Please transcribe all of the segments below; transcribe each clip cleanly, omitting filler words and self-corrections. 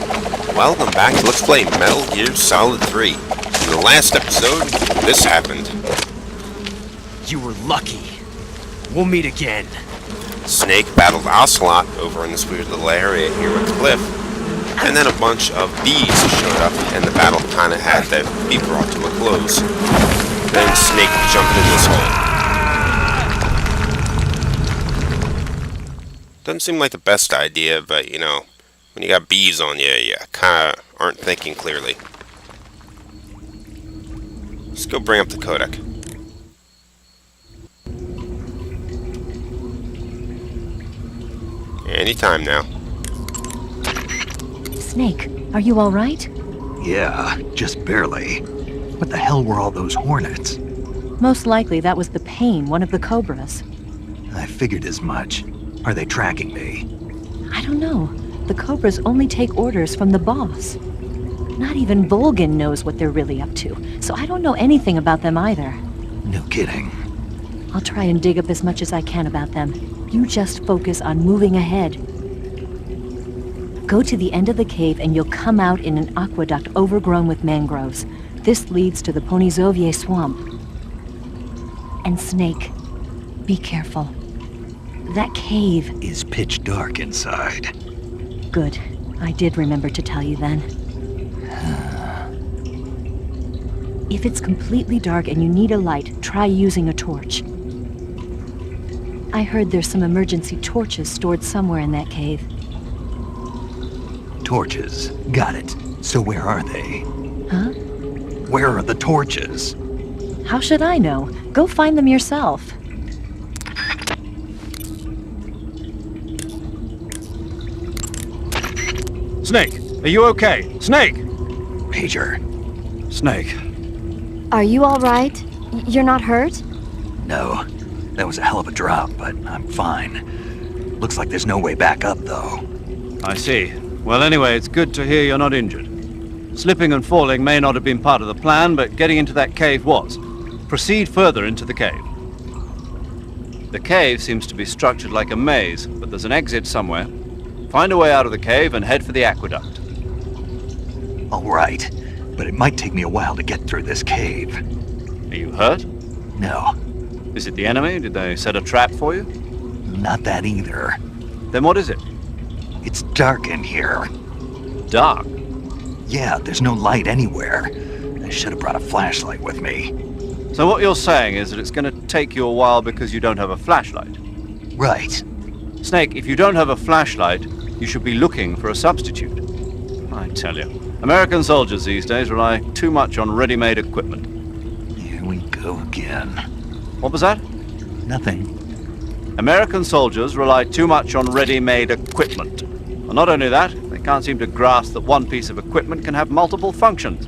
Welcome back to Let's Play Metal Gear Solid 3. In the last episode, this happened. You were lucky. We'll meet again. Snake battled Ocelot over in this weird little area here with Cliff. And then a bunch of bees showed up, and the battle kinda had to be brought to a close. Then Snake jumped in this hole. Doesn't seem like the best idea, but you know, when you got bees on you, you kinda aren't thinking clearly. Let's go bring up the codec. Anytime now. Snake, are you all right? Yeah, just barely. What the hell were all those hornets? Most likely that was the Pain, one of the Cobras. I figured as much. Are they tracking me? I don't know. The Cobras only take orders from the boss. Not even Volgin knows what they're really up to, so I don't know anything about them either. No kidding. I'll try and dig up as much as I can about them. You just focus on moving ahead. Go to the end of the cave and you'll come out in an aqueduct overgrown with mangroves. This leads to the Ponizovye swamp. And Snake, be careful. That cave Is pitch dark inside. Good. I did remember to tell you then. If it's completely dark and you need a light, try using a torch. I heard there's some emergency torches stored somewhere in that cave. Torches. Got it. So where are they? Huh? Where are the torches? How should I know? Go find them yourself. Snake, are you okay? Snake! Pager. Snake. Are you all right? You're not hurt? No. That was a hell of a drop, but I'm fine. Looks like there's no way back up, though. I see. Well, anyway, it's good to hear you're not injured. Slipping and falling may not have been part of the plan, but getting into that cave was. Proceed further into the cave. The cave seems to be structured like a maze, but there's an exit somewhere. Find a way out of the cave and head for the aqueduct. All right. But it might take me a while to get through this cave. Are you hurt? No, Is it the enemy? Did they set a trap for you? not that either. Then what is it? It's dark in here. Dark. Yeah, there's no light anywhere. I should have brought a flashlight with me. So what you're saying is that it's going to take you a while because you don't have a flashlight. Right. Snake, if you don't have a flashlight, you should be looking for a substitute. I tell you, American soldiers these days rely too much on ready-made equipment. Here we go again. What was that? Nothing. American soldiers rely too much on ready-made equipment. And not only that, they can't seem to grasp that one piece of equipment can have multiple functions.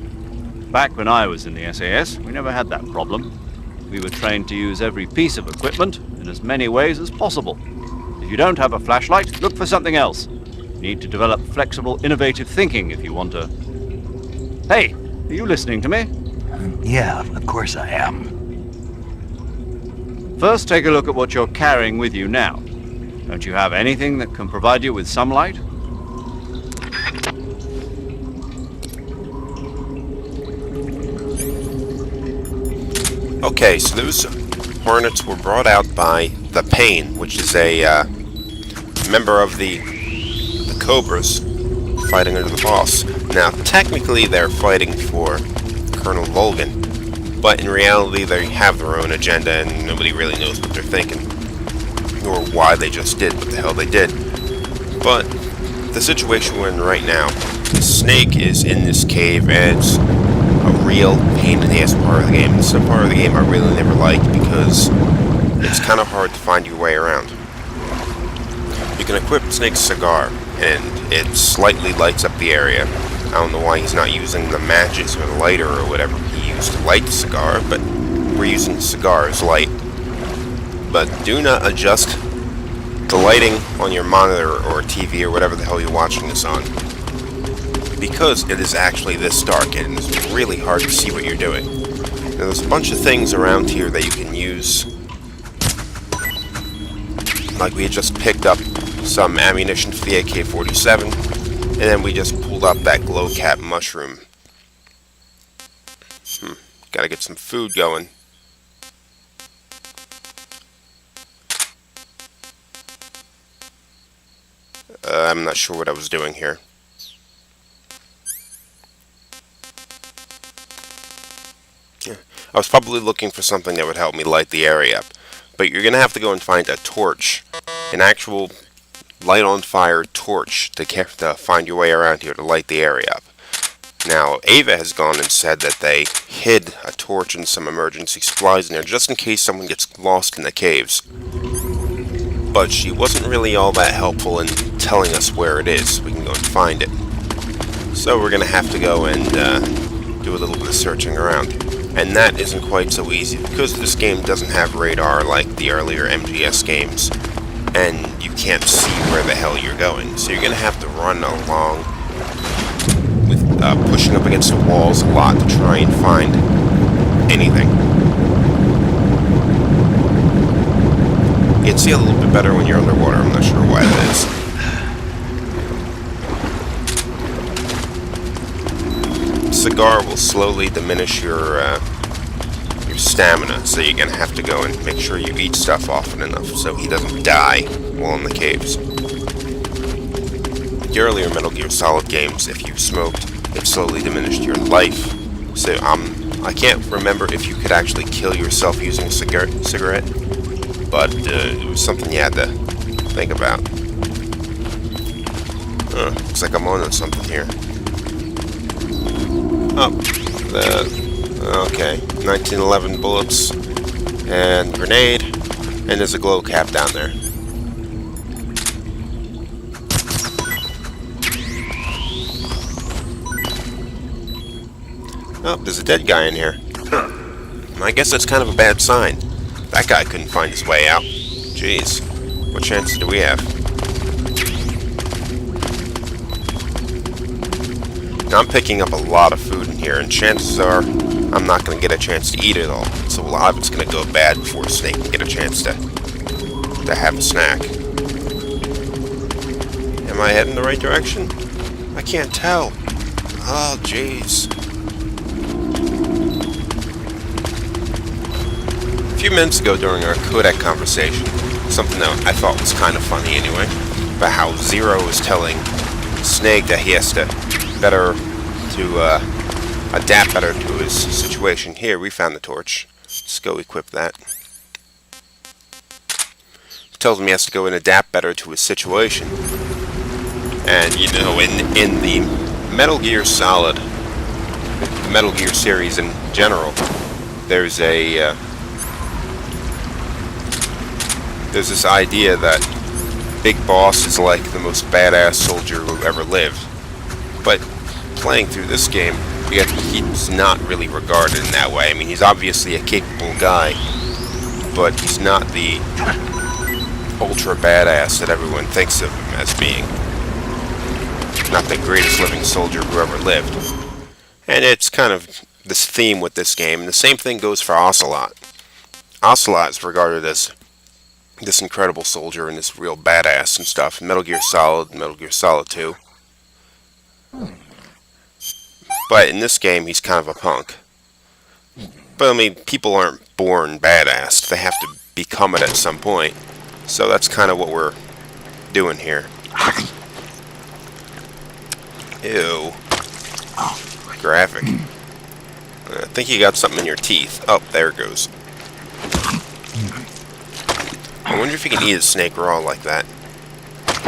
Back when I was in the SAS, we never had that problem. We were trained to use every piece of equipment in as many ways as possible. If you don't have a flashlight, look for something else. You need to develop flexible, innovative thinking if you want to... Hey, are you listening to me? Yeah, of course I am. First, take a look at what you're carrying with you now. Don't you have anything that can provide you with some light? Okay, so those hornets were brought out by the Pain, which is a member of the Cobras fighting under the boss. Now, technically they're fighting for Colonel Volgin, but in reality they have their own agenda and nobody really knows what they're thinking, nor why they just did what the hell they did. But the situation we're in right now, Snake is in this cave and it's a real pain in the ass part of the game. This is a part of the game I really never liked because it's kind of hard to find your way around. You can equip Snake's cigar, and it slightly lights up the area. I don't know why he's not using the matches or the lighter or whatever he used to light the cigar, but we're using the cigar as light. But do not adjust the lighting on your monitor or TV or whatever the hell you're watching this on, because it is actually this dark and it's really hard to see what you're doing. Now, there's a bunch of things around here that you can use. Like we had just picked up some ammunition for the AK-47, and then we just pulled filled up that glow cap mushroom. Gotta get some food going. I'm not sure what I was doing here. I was probably looking for something that would help me light the area up. But you're going to have to go and find a torch. An actual light-on-fire torch to find your way around here to light the area up. Now, Ava has gone and said that they hid a torch and some emergency supplies in there just in case someone gets lost in the caves. But she wasn't really all that helpful in telling us where it is so we can go and find it. So we're going to have to go and do a little bit of searching around. And that isn't quite so easy because this game doesn't have radar like the earlier MGS games. And you can't see where the hell you're going. So you're going to have to run along with pushing up against the walls a lot to try and find anything. You'd see a little bit better when you're underwater. I'm not sure why that is. Cigar will slowly diminish your stamina, so you're gonna have to go and make sure you eat stuff often enough so he doesn't die while in the caves. The earlier Metal Gear Solid games, if you smoked, it slowly diminished your life. So I can't remember if you could actually kill yourself using a cigarette, but it was something you had to think about. Looks like I'm on something here. Okay, 1911 bullets, and grenade, and there's a glow cap down there. Oh, there's a dead guy in here. I guess that's kind of a bad sign. That guy couldn't find his way out. Jeez, what chances do we have? Now, I'm picking up a lot of food in here, and chances are I'm not going to get a chance to eat it all. So a lot of it's going to go bad before Snake can get a chance to have a snack. Am I heading the right direction? I can't tell. Oh, jeez. A few minutes ago during our codec conversation, something that I thought was kind of funny anyway, about how Zero was telling Snake that he has to adapt better to his situation. Here, we found the torch. Let's go equip that. He tells him he has to go and adapt better to his situation. And, you know, in the Metal Gear Solid, the Metal Gear series in general, there's this idea that Big Boss is like the most badass soldier who ever lived. But playing through this game, he's not really regarded in that way. I mean, he's obviously a capable guy, but he's not the ultra badass that everyone thinks of him as being. Not the greatest living soldier who ever lived. And it's kind of this theme with this game, and the same thing goes for Ocelot. Ocelot is regarded as this incredible soldier and this real badass and stuff. Metal Gear Solid, Metal Gear Solid 2. But in this game, he's kind of a punk. But, I mean, people aren't born badass. They have to become it at some point. So that's kind of what we're doing here. Ew. Graphic. I think you got something in your teeth. Oh, there it goes. I wonder if you can eat a snake raw like that.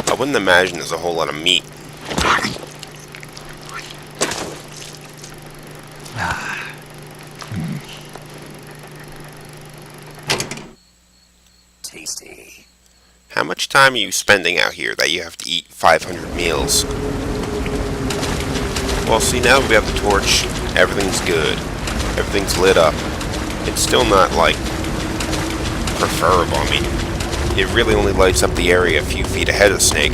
I wouldn't imagine there's a whole lot of meat. Tasty. How much time are you spending out here that you have to eat 500 meals? Well, see, now that we have the torch, everything's good. Everything's lit up. It's still not, like, preferable. I mean, it really only lights up the area a few feet ahead of Snake.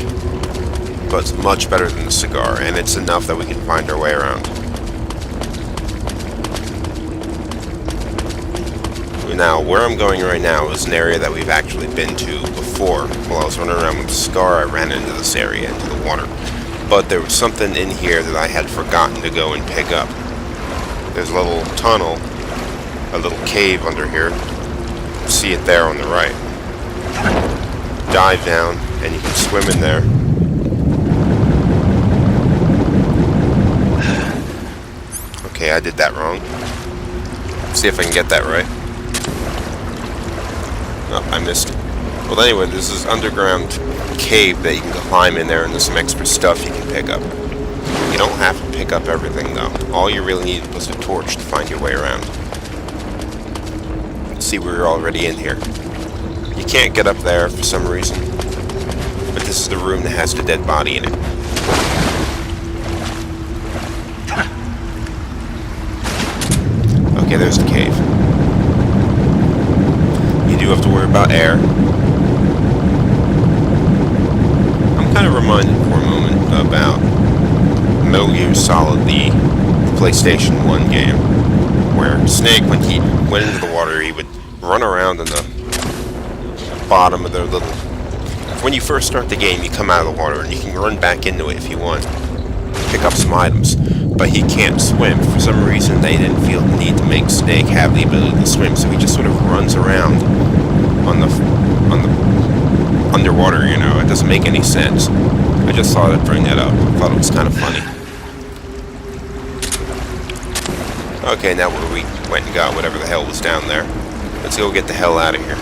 But it's much better than the cigar, and it's enough that we can find our way around. Now, where I'm going right now is an area that we've actually been to before. While I was running around with the cigar, I ran into this area, into the water. but there was something in here that I had forgotten to go and pick up. There's a little tunnel, a little cave under here. See it there on the right. Dive down, and you can swim in there. Okay, I did that wrong. See if I can get that right. Oh, I missed it. Well, anyway, this is underground cave that you can climb in there, and there's some extra stuff you can pick up. You don't have to pick up everything, though. All you really needed was a torch to find your way around. See, we're already in here. You can't get up there for some reason, but this is the room that has the dead body in it. Okay, there's the cave. You do have to worry about air. I'm kind of reminded for a moment about Metal Gear Solid, the PlayStation 1 game, where Snake, when he went into the water, he would run around in the bottom of their little... When you first start the game, you come out of the water, and you can run back into it if you want. Pick up some items. But he can't swim. For some reason, they didn't feel the need to make Snake have the ability to swim, so he just sort of runs around on the underwater, you know. It doesn't make any sense. I just thought I'd bring that up. I thought it was kind of funny. Okay, now we went and got whatever the hell was down there. Let's go get the hell out of here.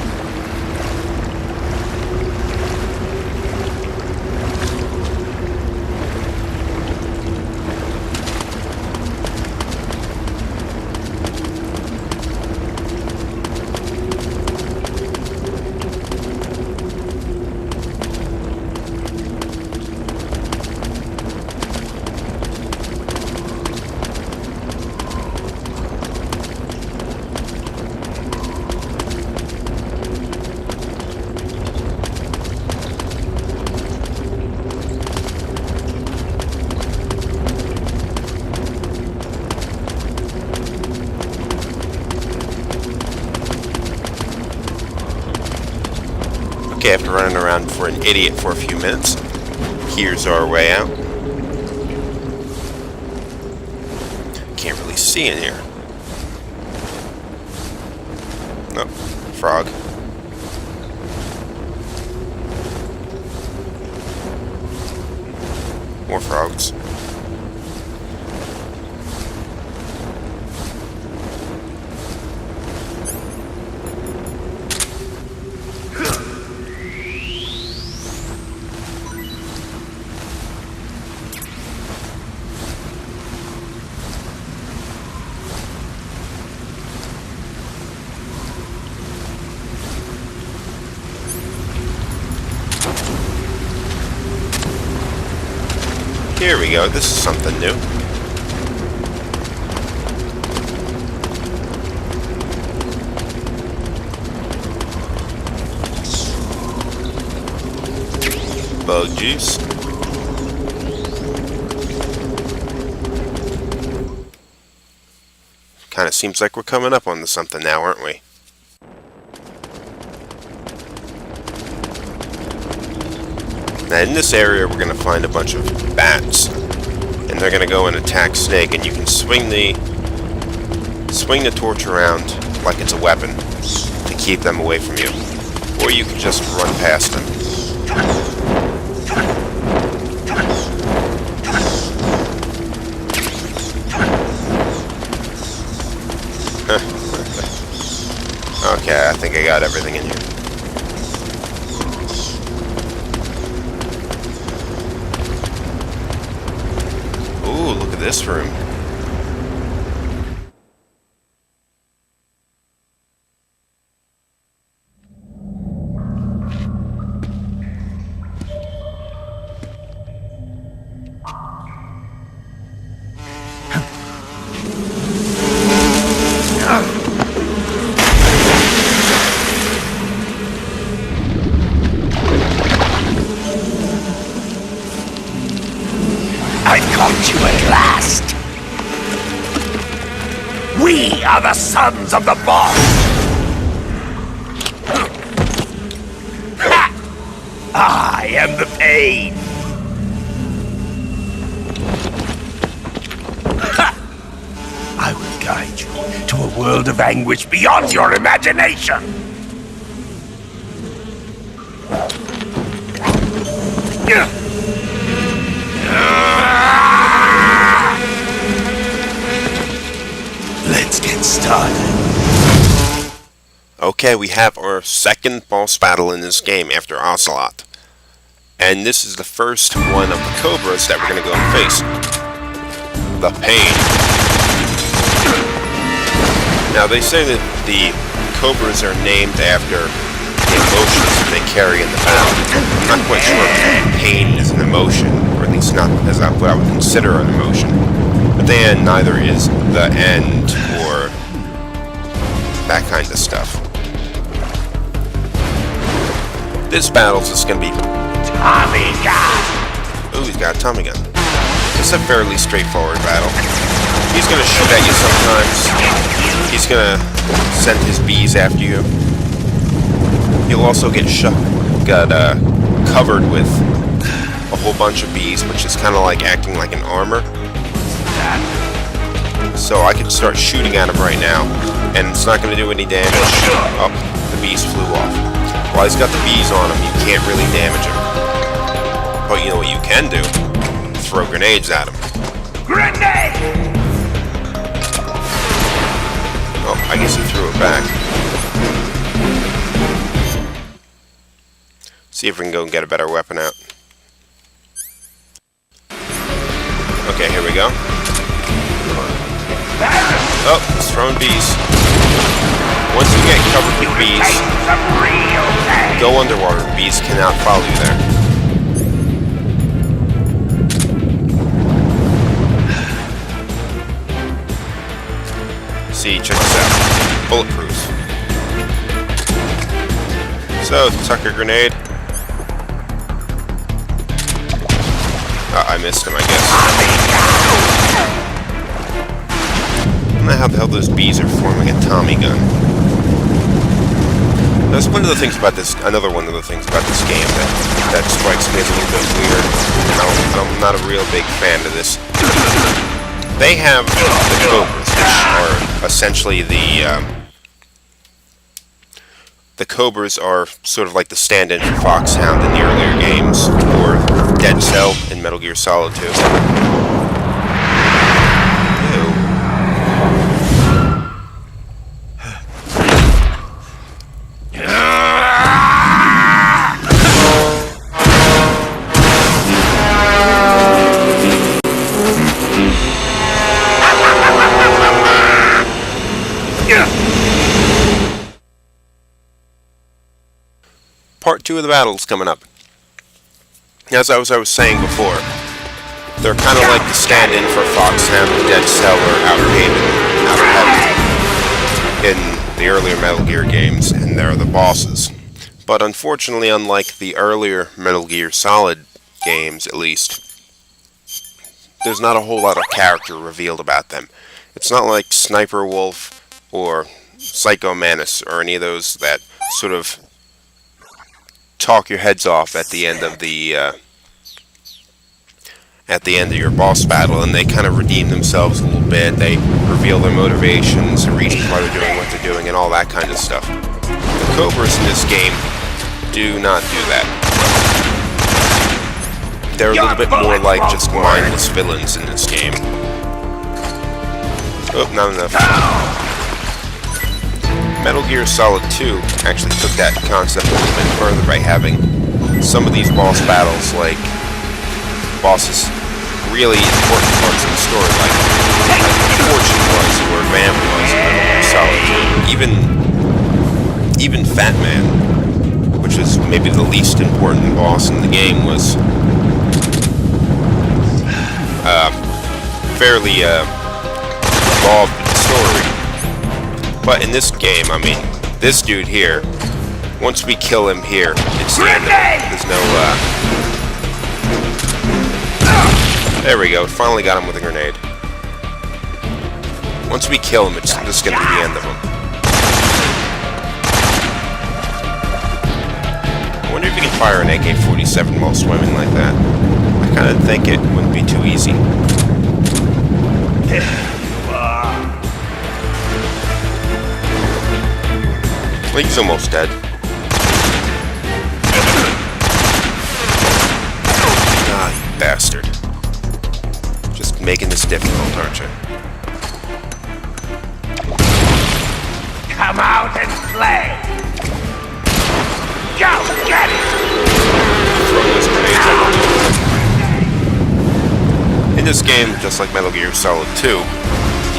Okay, after running around for an idiot for a few minutes, here's our way out. Can't really see in here. Nope. Frog. More frogs. Here we go, this is something new. Bug juice. Kinda seems like we're coming up on something now, aren't we? Now in this area we're going to find a bunch of bats, and they're going to go and attack Snake, and you can swing the torch around like it's a weapon to keep them away from you, or you can just run past them. Okay, I think I got everything in here. Ooh, look at this room. I caught you at last! We are the sons of the boss! I am the pain! world of anguish beyond your imagination. Let's get started. Okay, we have our second boss battle in this game after Ocelot. And this is the first one of the Cobras that we're going to go and face. The Pain. Now, they say that the Cobras are named after the emotions that they carry in the battle. I'm not quite sure if pain is an emotion, or at least not as what I would consider an emotion. But then neither is the end, or that kind of stuff. This battle is just going to be... Tommy gun! Ooh, he's got a Tommy gun. It's a fairly straightforward battle. He's going to shoot at you sometimes. He's going to send his bees after you. You'll also get covered with a whole bunch of bees, which is kind of like acting like an armor. So I could start shooting at him right now, and it's not going to do any damage. Oh, the bees flew off. While he's got the bees on him, you can't really damage him. But you know what you can do? Throw grenades at him. Grenade! Oh, I guess he threw it back. See if we can go and get a better weapon out. Okay, here we go. Oh, it's throwing bees. Once you get covered with bees, go underwater. Bees cannot follow you there. See, check this out. Bulletproof. So, Tucker grenade. I missed him, I guess. I don't know how the hell those bees are forming a Tommy gun. That's one of the things about this, another one of the things about this game that strikes me as a little bit weird. I'm not a real big fan of this. They have the Cobras, which are essentially the Cobras are sort of like the stand-in for Foxhound in the earlier games, or Dead Cell in Metal Gear Solid 2. Part 2 of the battle's coming up. As I was saying before, they're kind of like the stand-in for Foxhound, Dead Cell, or Outer Heaven in the earlier Metal Gear games, and they're the bosses. But unfortunately, unlike the earlier Metal Gear Solid games, at least, there's not a whole lot of character revealed about them. It's not like Sniper Wolf or Psycho Mantis or any of those that sort of talk your heads off at the end of your boss battle, and they kind of redeem themselves a little bit. They reveal their motivations, the reasons why they're doing what they're doing, and all that kind of stuff. The Cobras in this game do not do that. They're a little bit more like just mindless villains in this game. Oh, not enough. Metal Gear Solid 2 actually took that concept a little bit further by having some of these boss battles, like bosses, really important parts of the story, like Fortune was, or Vamp was in Metal Gear Solid 2. Even Fat Man, which is maybe the least important boss in the game, was fairly involved in the story. But in this game, I mean, this dude here, once we kill him here, it's the end of it. There's no, there we go, finally got him with a grenade. Once we kill him, it's just gonna be the end of him. I wonder if you can fire an AK-47 while swimming like that. I kinda think it wouldn't be too easy. think he's almost dead. Ah, you bastard. Just making this difficult, aren't you? Come out and play! Go get it! Throw those grenades everywhere. In this game, just like Metal Gear Solid 2,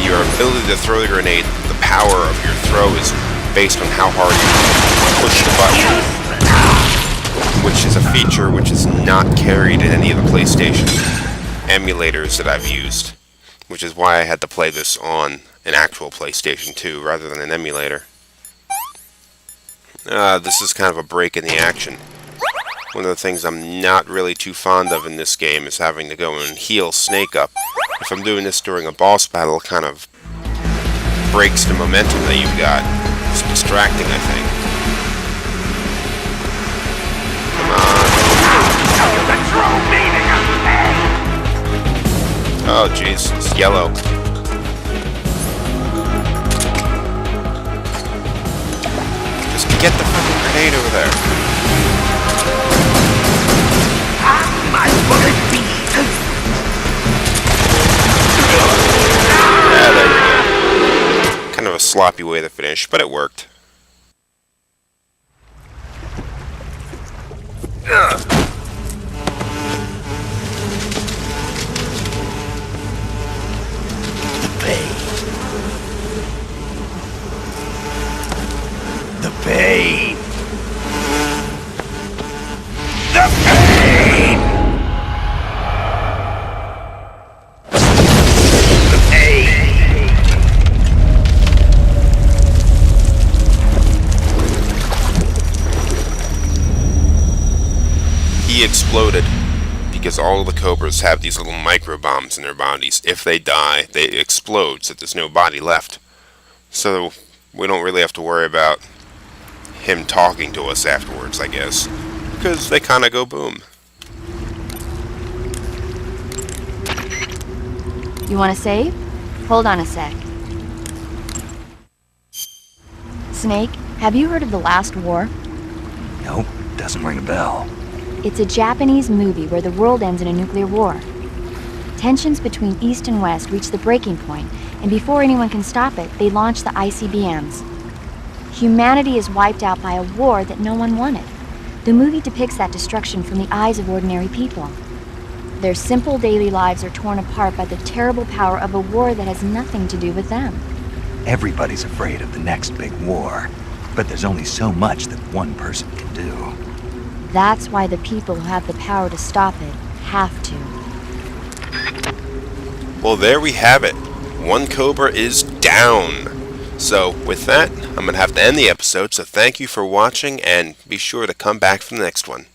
your ability to throw the grenade, the power of your throw is based on how hard you push the button, which is a feature which is not carried in any of the PlayStation emulators that I've used, which is why I had to play this on an actual PlayStation 2 rather than an emulator. This is kind of a break in the action. One of the things I'm not really too fond of in this game is having to go and heal Snake up. If I'm doing this during a boss battle, it kind of breaks the momentum that you've got. It's distracting, I think. Come on. Oh, jeez. It's yellow. Just get the fucking grenade over there. My bullet beast! Yeah, there we go. Kind of a sloppy way to finish, but it worked. The pain! The pain! The pain! He exploded because all of the Cobras have these little micro bombs in their bodies. If they die, they explode so there's no body left. So we don't really have to worry about him talking to us afterwards, I guess, because they kind of go boom. You want to save? Hold on a sec. Snake, have you heard of The Last War? Nope, doesn't ring a bell. It's a Japanese movie where the world ends in a nuclear war. Tensions between East and West reach the breaking point, and before anyone can stop it, they launch the ICBMs. Humanity is wiped out by a war that no one wanted. The movie depicts that destruction from the eyes of ordinary people. Their simple daily lives are torn apart by the terrible power of a war that has nothing to do with them. Everybody's afraid of the next big war, but there's only so much that one person can do. That's why the people who have the power to stop it have to. Well, there we have it. One Cobra is down. So, with that, I'm going to have to end the episode, so thank you for watching, and be sure to come back for the next one.